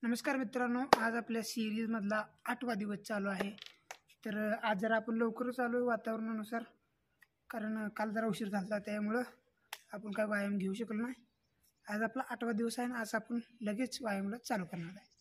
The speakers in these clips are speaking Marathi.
नमस्कार मित्रांनो, आज आपल्या सिरीजमधला 8वा दिवस चालू आहे। तर आज जरा आपण लवकरच आलो वातावरणानुसार, कारण काल जरा उशीर झाला त्यामुळं आपण काय व्यायाम घेऊ शकलो नाही। आज आपला 8वा दिवस आहे आणि आज आपण लगेच व्यायामाला चालू करणार आहे।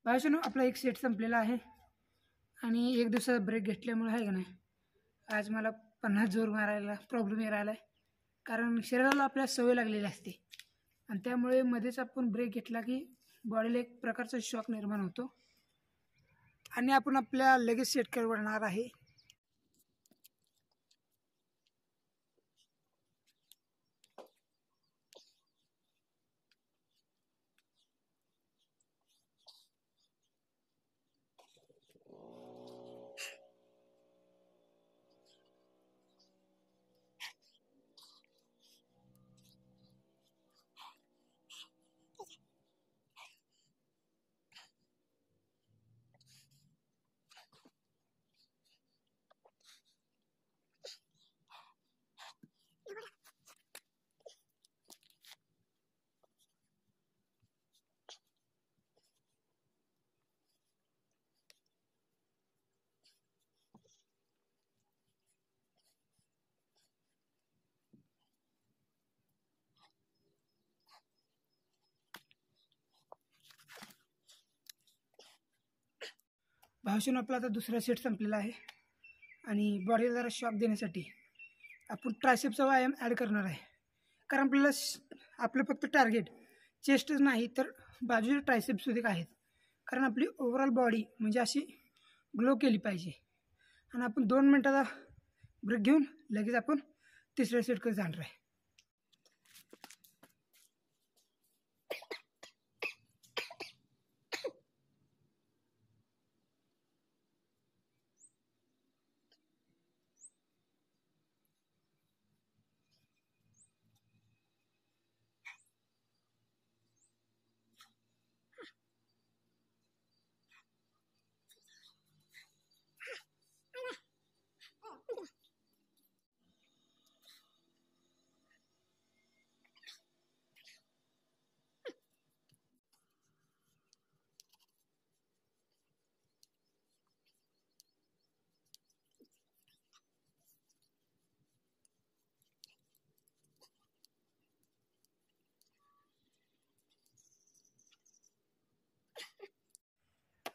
भाषण आपला एक सेट संपलेला आहे आणि एक दिवसाचा ब्रेक घेतल्यामुळे आहे का नाही, आज मला पुन्हा जोर मारायला प्रॉब्लेम यायला आहे। कारण शरीराला आपल्या सवय लागलेली असते आणि त्यामुळे मध्येच आपण ब्रेक घेतला की बॉडीला एक प्रकारचा शॉक निर्माण होतो आणि आपण आपल्या लगेच सेट करणार आहे। भाषण आपला आता दुसरा सेट संपलेला आहे आणि बॉडीला जरा शॉक देण्यासाठी आपण ट्रायसेप्सचा व्यायाम ॲड करणार आहे। कारण आपल्याला आपलं फक्त टार्गेट चेस्टच नाही तर बाजूचे ट्रायसेप्स सुद्धा आहेत, कारण आपली ओव्हरऑल बॉडी म्हणजे अशी ग्लो केली पाहिजे। आणि आपण 2 मिनटाचा ब्रेक घेऊन लगेच आपण तिसऱ्या सेटकडे जाणार आहे।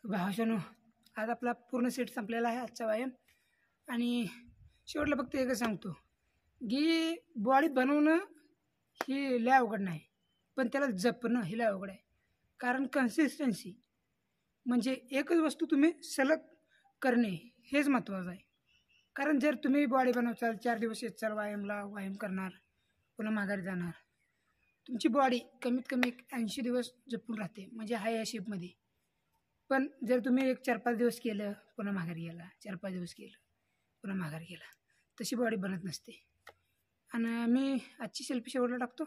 भाषण आज आपला पूर्ण सेट संपलेला आहे आजचा व्यायाम। आणि शेवटला फक्त एकच सांगतो की बॉडी बनवणं ही लय अवघड नाही, पण त्याला जपणं ही लय अवघड आहे। कारण कन्सिस्टन्सी म्हणजे एकच वस्तू तुम्ही सलग करणे हेच महत्त्वाचं आहे। कारण जर तुम्ही बॉडी बनवचाल 4 दिवस येत चाल व्यायाम करणार पुन्हा माघारी जाणार, तुमची बॉडी कमीत कमी 80 दिवस जपून राहते, म्हणजे हाय या शेपमध्ये। पण जर तुम्ही एक 4-5 दिवस केलं पुन्हा माघारी गेला, 4-5 दिवस केलं पुन्हा माघारी गेला, तशी बॉडी बनत नसते। आणि मी आजची सेल्फी शेवटला टाकतो।